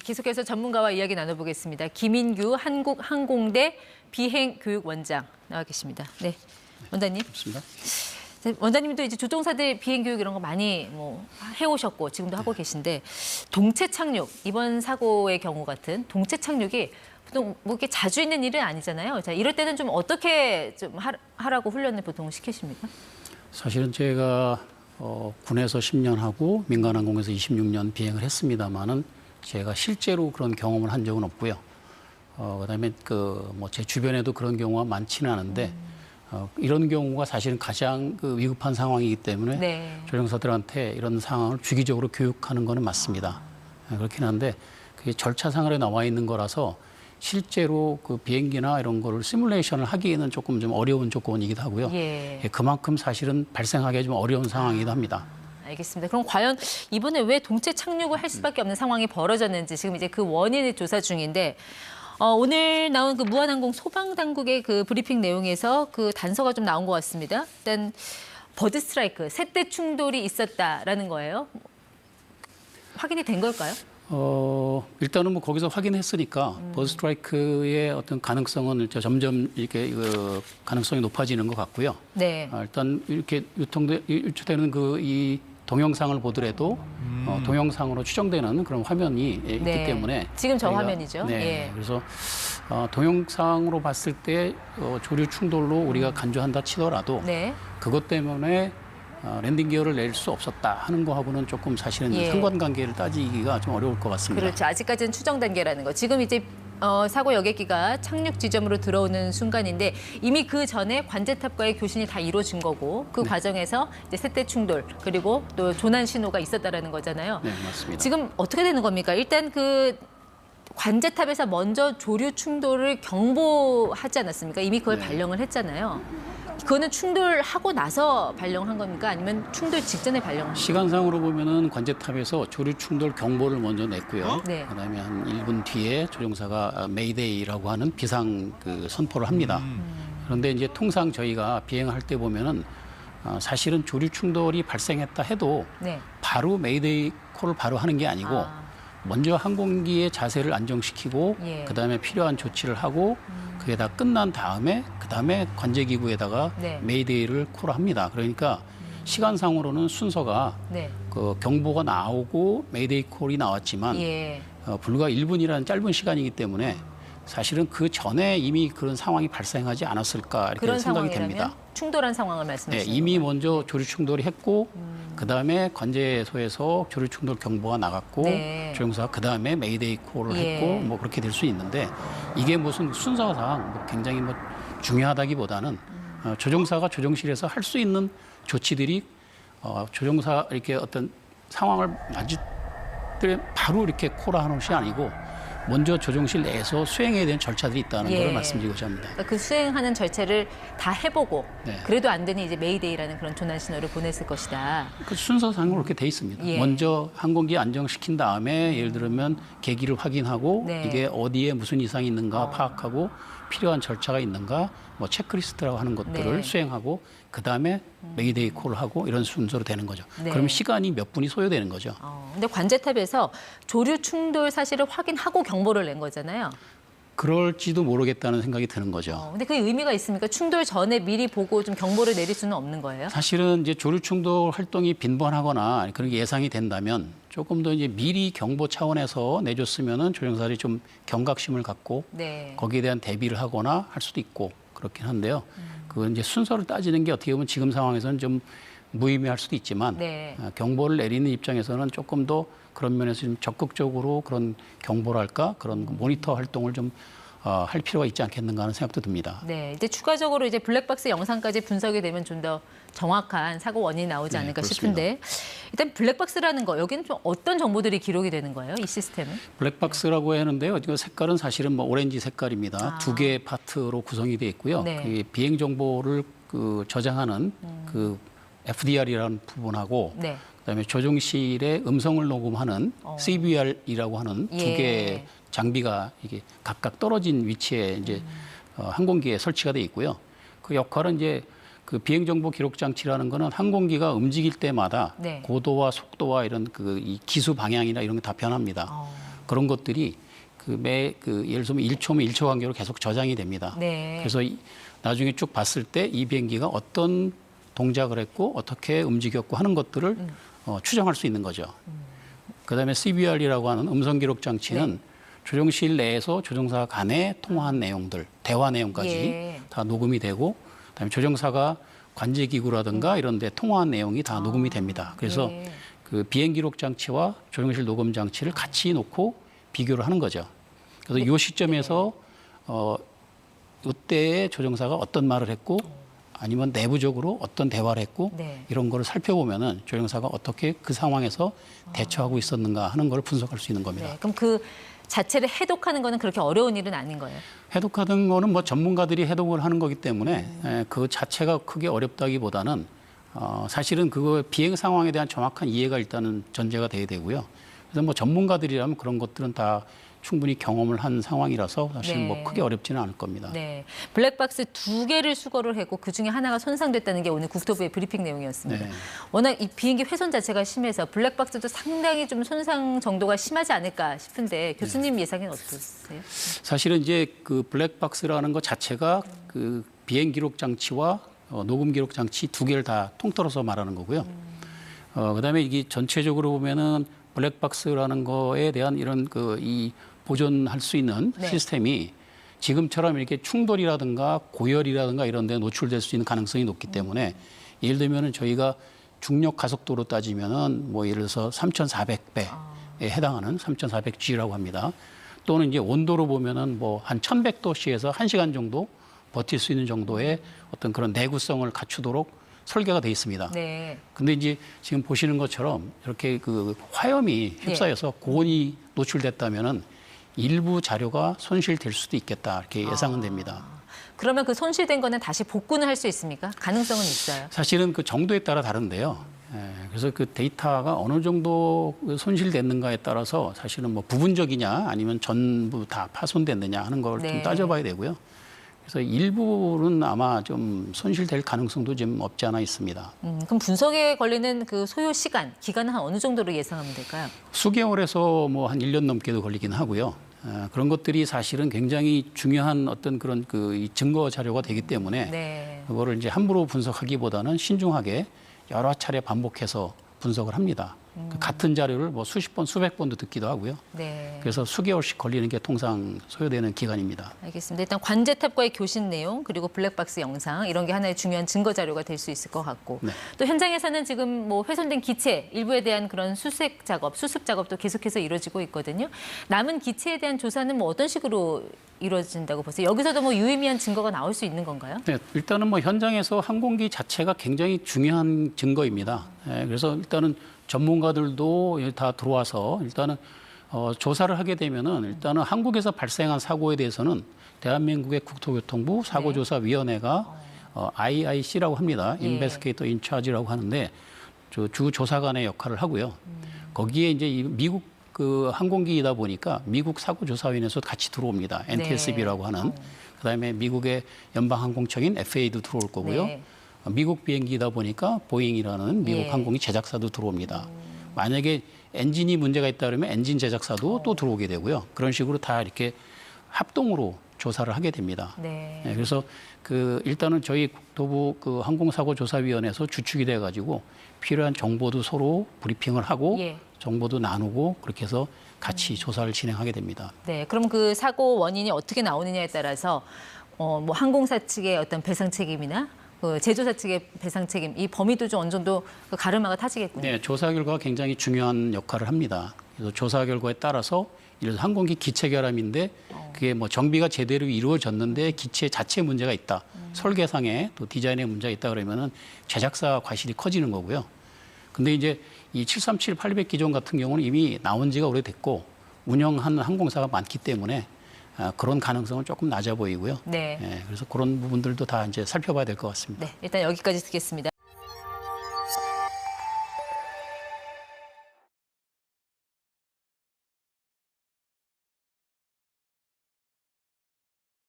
계속해서 전문가와 이야기 나눠보겠습니다. 김인규 한국항공대 비행교육원장 나와 계십니다. 네, 원장님. 맞습니다. 원장님도 이제 조종사들 비행교육 이런 거 많이 해오셨고 지금도 하고 계신데 동체 착륙, 이번 사고의 경우 같은 동체 착륙이 보통 뭐 이렇게 자주 있는 일은 아니잖아요. 자, 이럴 때는 좀 어떻게 좀 하라고 훈련을 보통 시키십니까? 사실은 제가 군에서 10년 하고 민간항공에서 26년 비행을 했습니다만은 제가 실제로 그런 경험을 한 적은 없고요. 그다음에 뭐 제 주변에도 그런 경우가 많지는 않은데 이런 경우가 사실은 가장 위급한 상황이기 때문에 네. 조종사들한테 이런 상황을 주기적으로 교육하는 거는 맞습니다. 그렇긴 한데 그게 절차상으로 나와 있는 거라서 실제로 그 비행기나 이런 거를 시뮬레이션을 하기에는 조금 좀 어려운 조건이기도 하고요. 예. 그만큼 사실은 발생하기 좀 어려운 상황이기도 합니다. 알겠습니다. 그럼 과연 이번에 왜 동체 착륙을 할 수밖에 없는 상황이 벌어졌는지 지금 이제 그 원인을 조사 중인데 오늘 나온 그 무한항공 소방당국의 그 브리핑 내용에서 그 단서가 좀 나온 것 같습니다. 일단 버드 스트라이크, 세대 충돌이 있었다라는 거예요. 확인이 된 걸까요? 일단은 뭐 거기서 확인했으니까 버드 스트라이크의 어떤 가능성은 점점 이렇게 가능성이 높아지는 것 같고요. 네. 일단 이렇게 유추되는 이 동영상을 보더라도 동영상으로 추정되는 그런 화면이 있기 때문에 지금 저 화면이죠. 네. 예. 그래서 동영상으로 봤을 때 조류 충돌로 우리가 간주한다 치더라도 네. 그것 때문에 랜딩 기어를 낼 수 없었다 하는 거하고는 조금 사실은 상관관계를 따지기가 좀 어려울 것 같습니다. 그렇죠. 아직까지는 추정 단계라는 거. 지금 이제 사고 여객기가 착륙 지점으로 들어오는 순간인데 이미 그 전에 관제탑과의 교신이 다 이루어진 거고 그 과정에서 이제 세대 충돌 그리고 또 조난 신호가 있었다라는 거잖아요. 네, 맞습니다. 지금 어떻게 되는 겁니까? 일단 그 관제탑에서 먼저 조류 충돌을 경보하지 않았습니까? 이미 그걸 발령을 했잖아요. 그거는 충돌하고 나서 발령한 겁니까? 아니면 충돌 직전에 발령한 겁니까? 시간상으로 보면은 관제탑에서 조류 충돌 경보를 먼저 냈고요. 네. 그다음에 한 1분 뒤에 조종사가 메이데이라고 하는 비상 선포를 합니다. 그런데 이제 통상 저희가 비행할 때 보면은 사실은 조류 충돌이 발생했다 해도 네. 바로 메이데이 콜을 바로 하는 게 아니고 먼저 항공기의 자세를 안정시키고 그다음에 필요한 조치를 하고 그게 다 끝난 다음에 그다음에 관제기구에다가 메이데이를 콜합니다. 그러니까 시간상으로는 순서가 그 경보가 나오고 메이데이 콜이 나왔지만 불과 1분이라는 짧은 시간이기 때문에 사실은 그 전에 이미 그런 상황이 발생하지 않았을까 이렇게 그런 생각이 됩니다. 충돌한 상황을 말씀하시는 거예요? 이미 먼저 조류 충돌이 했고 그다음에 관제소에서 조류 충돌 경보가 나갔고 조종사가 그다음에 메이데이 콜을 했고 뭐 그렇게 될 수 있는데 이게 무슨 순서상 굉장히 중요하다기보다는 조종사가 조종실에서 할 수 있는 조치들이 조종사 이렇게 어떤 상황을 맞을 때 바로 이렇게 콜하는 것이 아니고 먼저 조종실 내에서 수행해야 되는 절차들이 있다는 걸 말씀드리고자 합니다. 그러니까 그 수행하는 절차를 다 해보고 그래도 안 되니 이제 메이데이라는 그런 조난 신호를 보냈을 것이다. 그 순서상으로 그렇게 돼 있습니다. 먼저 항공기 안정시킨 다음에 예를 들면 계기를 확인하고 이게 어디에 무슨 이상이 있는가 파악하고 필요한 절차가 있는가 뭐 체크리스트라고 하는 것들을 수행하고 그다음에 메이데이 콜을 하고 이런 순서로 되는 거죠. 그러면 시간이 몇 분이 소요되는 거죠. 근데 관제탑에서 조류 충돌 사실을 확인하고 경보를 낸 거잖아요. 그럴지도 모르겠다는 생각이 드는 거죠. 근데 그게 의미가 있습니까? 충돌 전에 미리 보고 좀 경보를 내릴 수는 없는 거예요? 사실은 이제 조류 충돌 활동이 빈번하거나 그런 게 예상이 된다면 조금 더 이제 미리 경보 차원에서 내줬으면은 조종사들이 좀 경각심을 갖고 거기에 대한 대비를 하거나 할 수도 있고 그렇긴 한데요. 그 이제 순서를 따지는 게 어떻게 보면 지금 상황에서는 좀 무의미할 수도 있지만 경보를 내리는 입장에서는 조금 더 그런 면에서 좀 적극적으로 그런 경보랄까 그런 모니터 활동을 좀 할 필요가 있지 않겠는가 하는 생각도 듭니다. 네, 이제 추가적으로 이제 블랙박스 영상까지 분석이 되면 좀 더 정확한 사고 원인이 나오지 않을까 싶은데 일단 블랙박스라는 거 여기는 좀 어떤 정보들이 기록이 되는 거예요? 이 시스템은? 블랙박스라고 하는데요. 색깔은 사실은 뭐 오렌지 색깔입니다. 두 개의 파트로 구성이 되어 있고요. 그 비행 정보를 저장하는 그 FDR이라는 부분하고 그다음에 조종실에 음성을 녹음하는 CVR이라고 하는 두 개의 장비가 이게 각각 떨어진 위치에 이제 항공기에 설치가 돼 있고요. 그 역할은 이제 그 비행 정보 기록 장치라는 거는 항공기가 움직일 때마다 고도와 속도와 이런 이 기수 방향이나 이런 게 다 변합니다. 그런 것들이 예를 들면 1초면 1초 간격으로 계속 저장이 됩니다. 네. 그래서 나중에 쭉 봤을 때 이 비행기가 어떤 동작을 했고 어떻게 움직였고 하는 것들을 추정할 수 있는 거죠. 그다음에 CBR이라고 하는 음성 기록 장치는 네. 조종실 내에서 조종사 간의 통화한 내용들, 대화 내용까지 예. 다 녹음이 되고, 그다음에 조종사가 관제 기구라든가 이런 데 통화한 내용이 다 녹음이 됩니다. 그래서 예. 그 비행 기록 장치와 조종실 녹음 장치를 같이 놓고 비교를 하는 거죠. 그래서 이 시점에서 이때의 조종사가 어떤 말을 했고 아니면 내부적으로 어떤 대화를 했고 네. 이런 거를 살펴보면은 조종사가 어떻게 그 상황에서 대처하고 있었는가 하는 걸 분석할 수 있는 겁니다. 네. 그럼 그 자체를 해독하는 거는 그렇게 어려운 일은 아닌 거예요? 해독하는 거는 뭐 전문가들이 해독을 하는 거기 때문에 그 자체가 크게 어렵다기보다는 사실은 그거 비행 상황에 대한 정확한 이해가 일단은 전제가 돼야 되고요. 그래서 뭐 전문가들이라면 그런 것들은 다 충분히 경험을 한 상황이라서 사실 네. 뭐 크게 어렵지는 않을 겁니다. 네. 블랙박스 2개를 수거를 했고 그중에 하나가 손상됐다는 게 오늘 국토부의 브리핑 내용이었습니다. 네. 워낙 이 비행기 훼손 자체가 심해서 블랙박스도 상당히 좀 손상 정도가 심하지 않을까 싶은데 교수님 예상은 어떠세요? 사실은 이제 그 블랙박스라는 것 자체가 그 비행 기록 장치와 녹음 기록 장치 두 개를 다 통틀어서 말하는 거고요. 그다음에 이게 전체적으로 보면은 블랙박스라는 거에 대한 이런 이 보존할 수 있는 네. 시스템이 지금처럼 이렇게 충돌이라든가 고열이라든가 이런 데 노출될 수 있는 가능성이 높기 때문에 예를 들면은 저희가 중력 가속도로 따지면은 뭐 예를 들어서 3,400배에 해당하는 3,400G라고 합니다. 또는 이제 온도로 보면은 뭐 한 1,100도씨에서 1시간 정도 버틸 수 있는 정도의 어떤 그런 내구성을 갖추도록 설계가 돼 있습니다. 네. 근데 이제 지금 보시는 것처럼 이렇게 그 화염이 휩싸여서 고온이 노출됐다면은 일부 자료가 손실될 수도 있겠다 이렇게 예상은 됩니다. 그러면 그 손실된 거는 다시 복구는 할 수 있습니까? 가능성은 있어요. 사실은 그 정도에 따라 다른데요. 그래서 그 데이터가 어느 정도 손실됐는가에 따라서 사실은 뭐 부분적이냐 아니면 전부 다 파손됐느냐 하는 걸 좀 네. 따져봐야 되고요. 그래서 일부는 아마 좀 손실될 가능성도 좀 없지 않아 있습니다. 그럼 분석에 걸리는 그 소요 시간, 기간은 한 어느 정도로 예상하면 될까요? 수개월에서 뭐 한 1년 넘게도 걸리긴 하고요. 그런 것들이 사실은 굉장히 중요한 어떤 그런 이 증거 자료가 되기 때문에 네. 그거를 이제 함부로 분석하기보다는 신중하게 여러 차례 반복해서 분석을 합니다. 그 같은 자료를 뭐 수십 번, 수백 번도 듣기도 하고요. 네. 그래서 수개월씩 걸리는 게 통상 소요되는 기간입니다. 알겠습니다. 일단 관제탑과의 교신 내용 그리고 블랙박스 영상 이런 게 하나의 중요한 증거 자료가 될 수 있을 것 같고 네. 또 현장에서는 지금 뭐 훼손된 기체 일부에 대한 그런 수색 작업, 수습 작업도 계속해서 이루어지고 있거든요. 남은 기체에 대한 조사는 뭐 어떤 식으로 이루어진다고 보세요? 여기서도 뭐 유의미한 증거가 나올 수 있는 건가요? 네, 일단은 뭐 현장에서 항공기 자체가 굉장히 중요한 증거입니다. 그래서 일단은 전문가들도 다 들어와서 일단은 조사를 하게 되면은 일단은 한국에서 발생한 사고에 대해서는 대한민국의 국토교통부 사고조사위원회가 IIC라고 합니다. 예. 인베스케이터 인차지라고 하는데 주 조사관의 역할을 하고요. 거기에 이제 미국 그 항공기이다 보니까 미국 사고조사위원회에서 같이 들어옵니다. NTSB라고 하는. 그다음에 미국의 연방항공청인 FAA도 들어올 거고요. 네. 미국 비행기이다 보니까 보잉이라는 미국 예. 항공기 제작사도 들어옵니다. 만약에 엔진이 문제가 있다 그러면 엔진 제작사도 또 들어오게 되고요. 그런 식으로 다 이렇게 합동으로 조사를 하게 됩니다. 네. 그래서 일단은 저희 국토부 항공사고조사위원회에서 주축이 돼가지고 필요한 정보도 서로 브리핑을 하고 예. 정보도 나누고 그렇게 해서 같이 조사를 진행하게 됩니다. 네. 그럼 그 사고 원인이 어떻게 나오느냐에 따라서 뭐 항공사 측의 어떤 배상 책임이나 그 제조사 측의 배상 책임 이 범위도 좀 어느 정도 그 가르마가 타지겠군요. 네, 조사 결과가 굉장히 중요한 역할을 합니다. 그래서 조사 결과에 따라서 예를 들어 항공기 기체 결함인데 그게 뭐 정비가 제대로 이루어졌는데 기체 자체 문제가 있다. 설계상에 또 디자인에 문제가 있다 그러면은 제작사 과실이 커지는 거고요. 근데 이제 이 737-800 기종 같은 경우는 이미 나온 지가 오래됐고 운영하는 항공사가 많기 때문에 그런 가능성은 조금 낮아 보이고요. 네. 그래서 그런 부분들도 다 이제 살펴봐야 될 것 같습니다. 네. 일단 여기까지 듣겠습니다.